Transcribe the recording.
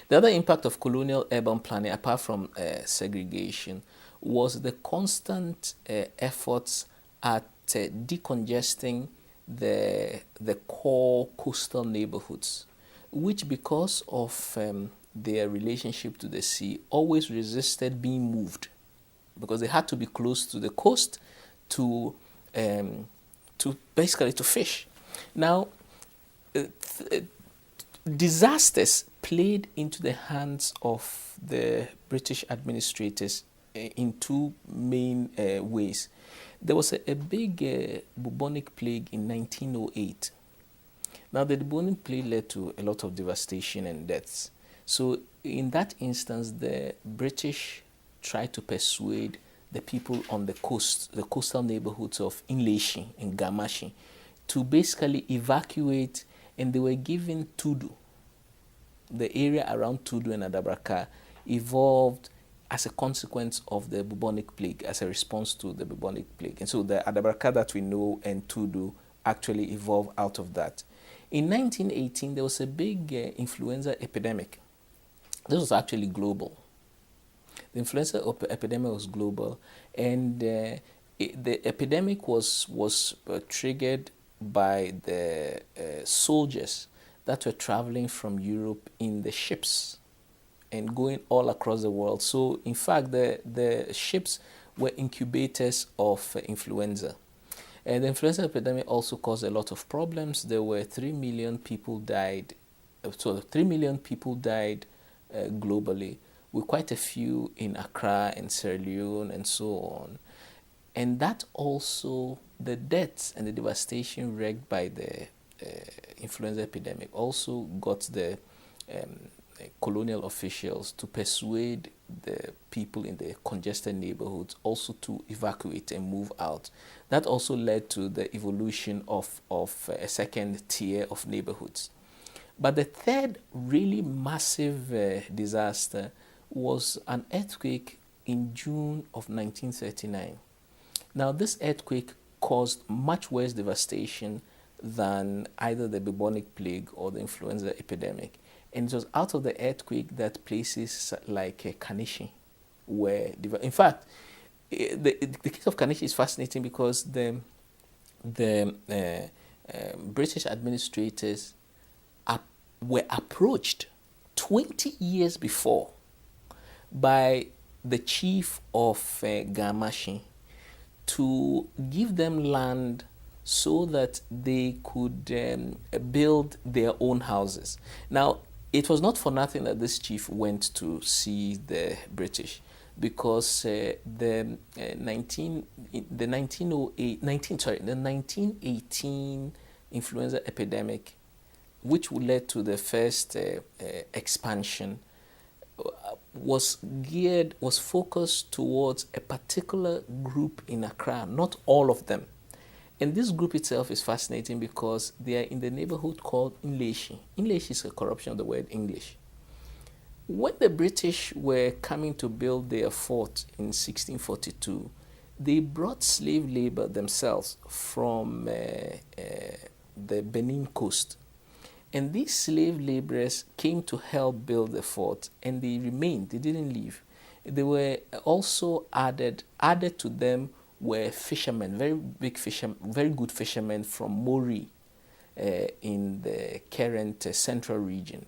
The other impact of colonial urban planning, apart from segregation, was the constant efforts at decongesting the core coastal neighborhoods, which, because of their relationship to the sea, always resisted being moved, because they had to be close to the coast to basically to fish. Now, disasters played into the hands of the British administrators in two main ways. There was a big bubonic plague in 1908. Now, the bubonic plague led to a lot of devastation and deaths. So, in that instance, the British tried to persuade the people on the coast, the coastal neighborhoods of Inleshi and Gamashi, to basically evacuate, and they were given Tudu. The area around Tudu and Adabraka evolved as a consequence of the bubonic plague, as a response to the bubonic plague. And so the Adabraka that we know and Tudu actually evolved out of that. In 1918, there was a big influenza epidemic. This was actually global. The influenza epidemic was global, and the epidemic was triggered by the soldiers that were traveling from Europe in the ships and going all across the world. So, in fact, the ships were incubators of influenza. And the influenza epidemic also caused a lot of problems. There were 3 million people died. So 3 million people died globally, with quite a few in Accra and Sierra Leone and so on. And that also, the deaths and the devastation wreaked by the influenza epidemic also got the colonial officials to persuade the people in the congested neighborhoods also to evacuate and move out. That also led to the evolution of a second tier of neighborhoods. But the third really massive disaster was an earthquake in June of 1939. Now, this earthquake caused much worse devastation than either the bubonic plague or the influenza epidemic. And it was out of the earthquake that places like Kanishi were developed. In fact, the case of Kanishi is fascinating because the British administrators were approached 20 years before by the chief of Gamashi to give them land so that they could build their own houses. Now, it was not for nothing that this chief went to see the British, because the 1918 influenza epidemic, which led to the first expansion, was focused towards a particular group in Accra, not all of them. And this group itself is fascinating because they are in the neighborhood called Inleshi. Inleshi is a corruption of the word English. When the British were coming to build their fort in 1642, they brought slave labor themselves from the Benin coast. And these slave laborers came to help build the fort, and they remained, they didn't leave. They were also added to them were fishermen, very big fishermen, very good fishermen from Mori in the current central region.